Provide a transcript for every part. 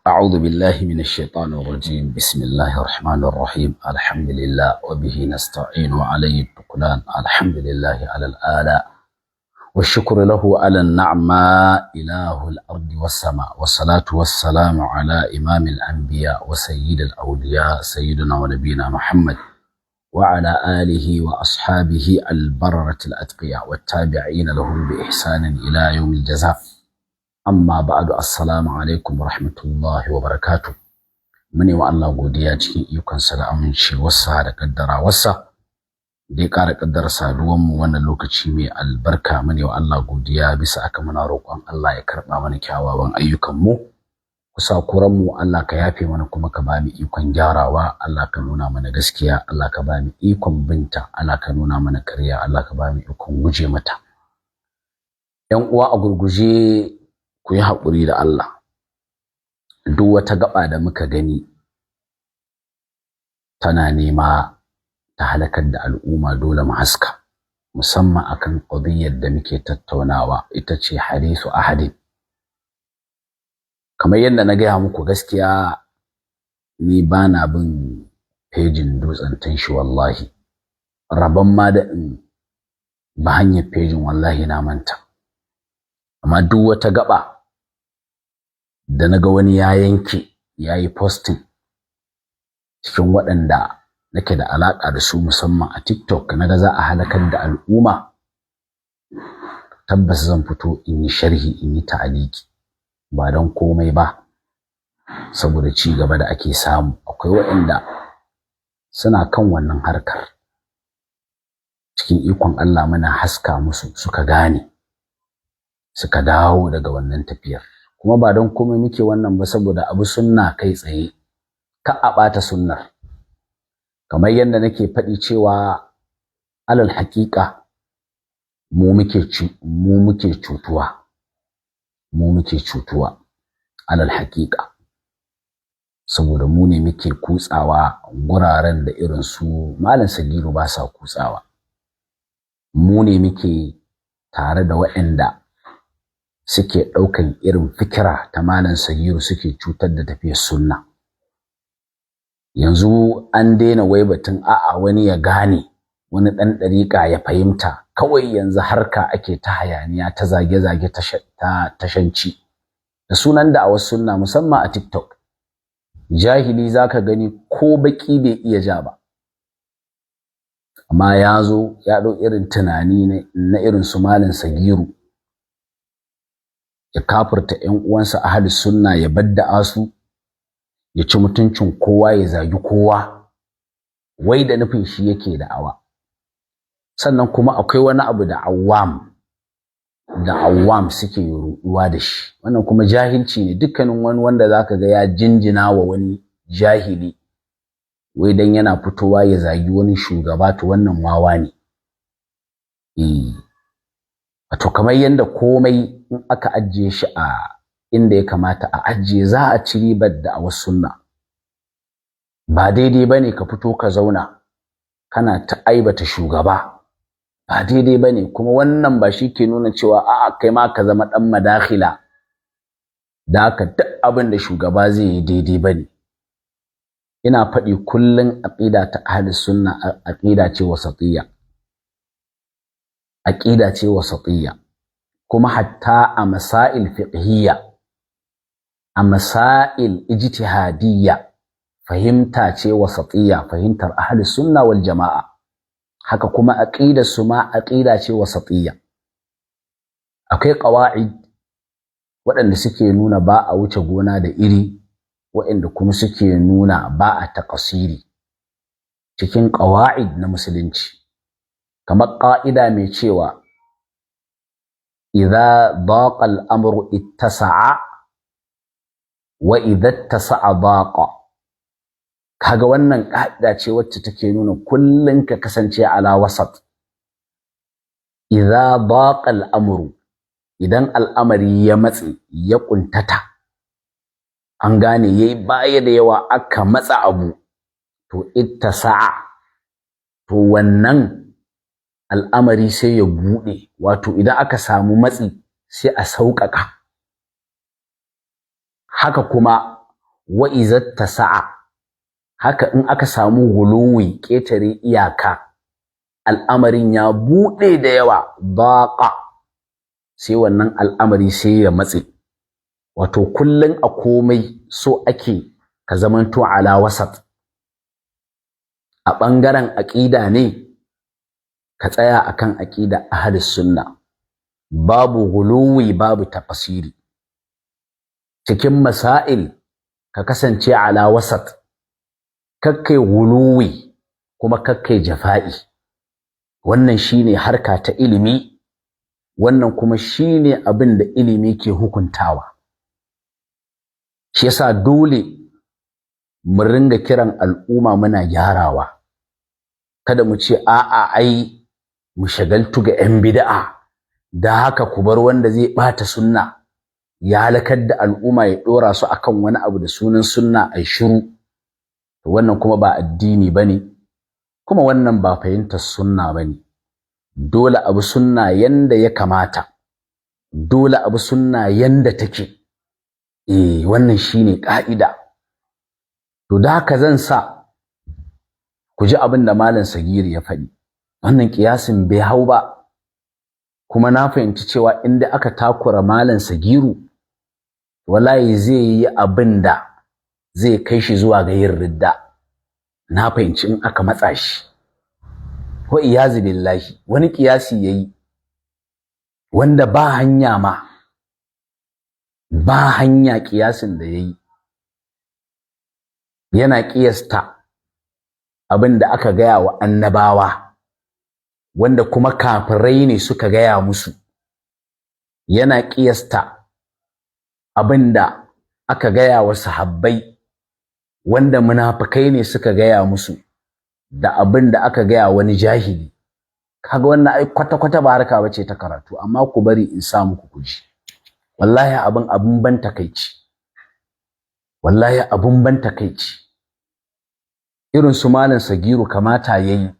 أعوذ بالله من الشيطان الرجيم. بسم الله الرحمن الرحيم. الحمد لله وبه نستعين وعليه التكلان. الحمد لله على الآلاء والشكر له على النعماء إله الأرض والسماء، والصلاة والسلام على إمام الأنبياء وسيد الأولياء سيدنا ونبينا محمد وعلى آله وأصحابه البررة الأتقياء والتابعين لهم بإحسان إلى يوم الجزاء. amma ba'du, assalamu alaikum wa rahmatullahi wa barakatuh. Mune wa Allah godiya cikin ikonsa da amincewarsa da kaddarawarsa da ya ƙara kaddara saduwan mu wannan lokaci mai albarka. Mune wa Allah godiya bisa aka muna roƙon Allah ya karɓa mana kyawawan ayyukan mu, kusakuran mu Allah ka yafe mana kuma ka ba mu ikon gyarawa. Allah ka nuna mana gaskiya, Allah ka ba mu ikon binta, Allah ka nuna mana ƙarya, Allah ka ba mu ikon guje mata. Yan uwa, a gurguje ku yi haƙuri da Allah. Duk wata gaba da muka gani tana nema ta halakar da al'umma dole mu haska, musamman akan qadiyyar da muke tattaunawa, ita ce hadithu ahadin. Kamar yadda na gaya muku, gaskiya ni bana bin pejin dutsen tanshi wallahi. Rabon ma da in ba hanyar pejin wallahi na manta. Amma duk wata gaba da naga wani ya yanke yayi posting cikin waɗanda nake da alaka da su, musamman a TikTok, naga za a halakar da al'umma, tabbas zan fito in yi sharhi, in yi ta'aliki, ba don komai ba saboda ci gaba da ake samu. Akwai waɗanda suna kan wannan harkar, cikin ikon Allah muna haska musu, suka gane, suka dawo daga wannan tafiyar. Kuma ba don komai muke wannan ba saboda abu sunna kai tsaye, ka a ɓata sunnar. Kamar yadda nake faɗi cewa alal haƙiƙa mu muke cutuwa alal haƙiƙa, saboda mu ne muke kutsawa guraren da irin su Malam Sagiru ba sa kutsawa. Mu ne muke tare da waɗanda suke ɗaukan irin fikira ta Malam Sagiru suke cutar da tafiyar sunna. Yanzu an daina wai batun a'a wani ya gane, wani ɗan ɗariƙa ya fahimta, kawai yanzu harka ake ta hayaniya, ta zage-zage, ta tashanci da sunan da'awar sunna, musamman a TikTok. Jahili zaka gani ko baki bai iya ja ba, amma ya zo ya ɗau irin tunani na irin su Malam Sagiru, ya kafirta ƴan uwansa ahlus sunna, ya badda'a su, ya ci mutuncin kowa, ya zagi kowa, wai da nufin shi yake da'awa. Sannan kuma akwai wani abu da awam suke ruɗuwa da shi, wannan kuma jahilci ne. Dukkanin wani wanda zaka ga ya jinjina wa wani jahili wai dan yana fitowa ya zagi wani shugaba, to wannan wawa ne. Wato kamar yanda komai in aka ajiye shi a inda ya kamata a ajiye, za a ci ribar da a wasu sunna. Ba daidai bane ka fito ka zauna kana ta aibata shugaba, ba daidai bane. Kuma wannan ba shi ke nuna cewa a'a kai ma ka zama dan madakhila da haka duk abin da shugaba zai yi daidai bane. Ina faɗi kullun aqida ta ahlus sunna aqida ce wasatiyya, aqida ce wasatiyya. Kuma hatta a masail fiqhiyya, a masail ijtihadiyya, fahimta ce wasatiyya, fahimtar ahlus sunna wal jama'a. Haka kuma aqidar su ma aqida ce wasatiyya. Akwai qawaid waɗanda suke nuna ba a wuce gona da iri, waɗanda kuma suke nuna ba a taqsiri cikin qawaid na musulunci. Kamar ƙa'ida mai cewa idza daqa al-amru ittasa'a wa idza ittasa'a daqa. Kaga wannan ƙa'ida ce wacce take nuna kullun ka kasance ala wasat. Idza daqa al-amru, idan al'amari ya matsi, ya kuntata, an gane yayi baya da yawa, aka matsa abu, to ittasa'a, to wannan al'amari sai ya buɗe. Wato idan aka samu matsi sai a sauƙaƙa. Haka kuma wa izat tasa'a, haka in aka samu guluwi ƙetare iyaka, al'amarin ya buɗe da yawa, baqa, sai wannan al'amari sai ya matse. Wato kullum a komai so ake ka zamanto ala wasat. A ɓangaren aƙida ne, ka tsaya akan aƙida ahlus sunna, babu guluwi babu taqsiri. Cikin masail ka kasance ala wasat, kakkai guluwi kuma kakkai jafa'i. Wannan shine harka ta ilimi, wannan kuma shine abin da ilimi ke hukuntawa. Shi yasa dole mu ringa kiran al'umma muna gyarawa. Kada mu ce a'a ai mu shagaltu ga 'yan bid'a, da haka ku bar wanda zai ɓata sunna ya halakar da al'umma ya ɗora su akan wani abu da sunan sunna ai shiru. Wannan kuma ba addini bane, kuma wannan ba fahimtar sunna bane. Dole abu sunna yanda ya kamata, dole abu sunna yanda take. Wannan shine ƙa'ida. To da haka zan sa ku ji abin da Malam Sagiri ya faɗi. Wannan ƙiyasin bai hau ba, kuma na fahimci cewa inda aka takura Malam Sagiru, wallahi zai yi abin da zai kai shi zuwa ga yin ridda. Na fahimci in aka matsa shi. Wa iyazu billahi, wani ƙiyasi yayi wanda ba hanya ma, ba hanya ƙiyasin da yayi. Yana ƙiyasta abin da aka gaya wa annabawa, wanda kuma kafirai ne suka gaya musu. Yana ƙiyasta abin da aka gaya wa sahabbai, wanda munafikai ne suka gaya musu, da abin da aka gaya wani jahili. Kaga wannan ai kwata-kwata ba harka bace ta karatu, amma ku bari in sa muku kuji. Wallahi abin ban takeici. Wallahi abin ban takeici. Irin su Malam Sagiru kamata yayi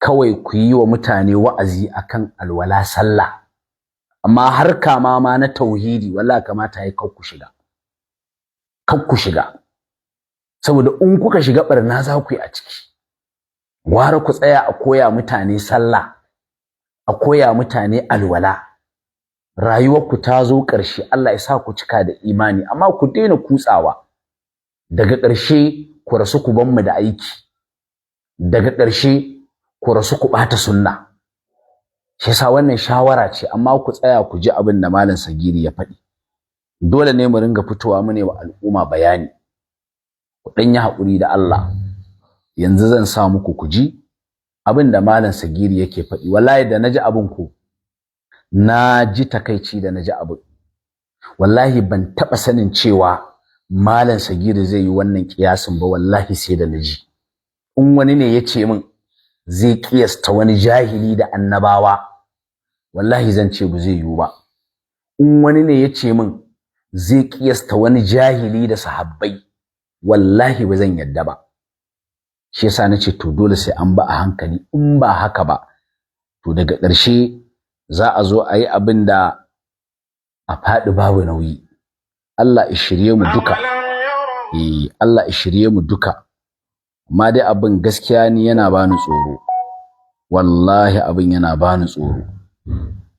kawai ku yi wa mutane wa'azi akan alwala sallah, amma harka ma na tauhidi wallahi kamata yayi kar ku shiga. Kar ku shiga. Saboda in kuka shiga barna za ku yi a ciki. Gwara ku tsaya a koya mutane sallah, a koya mutane alwala. Rayuwarku ta zo ƙarshe, Allah ya sa ku cika da imani, amma ku daina kutsawa. Daga ƙarshe ku rasu ku ban mu da aiki. Daga ƙarshe ku rasu ku ɓata sunna. Shi yasa wannan shawara ce, amma ku tsaya ku ji abin da Malam Sagiri ya faɗi. Dole ne mu ringa fitowa mu ne wa al'umma bayani. Ku ɗan yi haƙuri da Allah. Yanzu zan sa muku ku ji abin da Malam Sagiri yake faɗi. Wallahi da naji abin ku, na ji takaici da naji abin. Wallahi ban taɓa sanin cewa Malam Sagiri zai yi wannan kiyasin ba, wallahi sai da naji. In wani ne ya ce min zai kiyasta wani jahili da annabawa, wallahi zan ce ba zai yiwu ba. In wani ne ya ce min zai kiyasta wani jahili da sahabbai, wallahi ba zan yadda ba. Shi yasa nace to dole sai an ba a hankali, in ba haka ba to daga ƙarshe za a zo a yi abin da a faɗi babu nauyi. Allah ya shirye mu duka. Allah ya shirye mu duka. Amma dai abin gaskiya ni yana bani tsoro. Wallahi abin yana bani tsoro.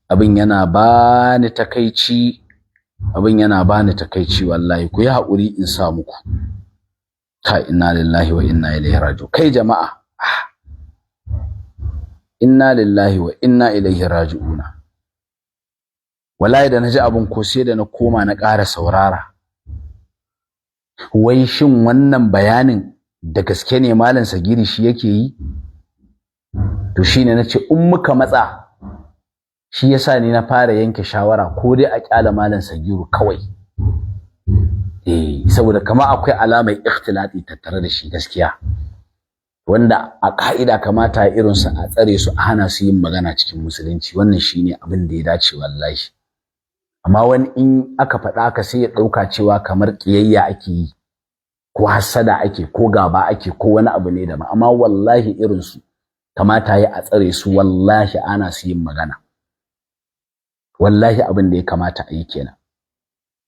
Abin yana bani takeici. Abin yana bani takeici wallahi. Ku yi haƙuri in sa muku. Kai, inna lillahi wa inna ilaihi raji'un. Kai jama'a. Inna lillahi wa inna ilaihi raji'un. Wallahi da naji abun ko sai da na koma na ƙara saurara. Wai shin wannan bayanin da gaske ne Malam Sagiri shi yake yi? To shine nace in muka matsa, shi yasa ni na fara yanke shawara ko dai a kyala Malam Sagiru kawai. Saboda kama akwai alamar ikhtilati tattare da shi gaskiya, wanda a ka'ida kamata irin su a tsare su a hana su yin magana cikin musulunci. Wannan shine abin da ya dace wallahi. Amma wani in aka faɗa ka sai ya ɗauka cewa kamar ƙiyayya ake yi, ko hassada ake, ko gaba ake, ko wani abu ne daban. Amma wallahi irin su kamata ya a tsare su, wallahi ana su yin magana. Wallahi abin da ya kamata a yi kenan.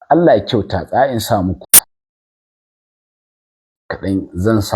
Allah ya kyauta, tsa'in sa muku. kaɗan zan sa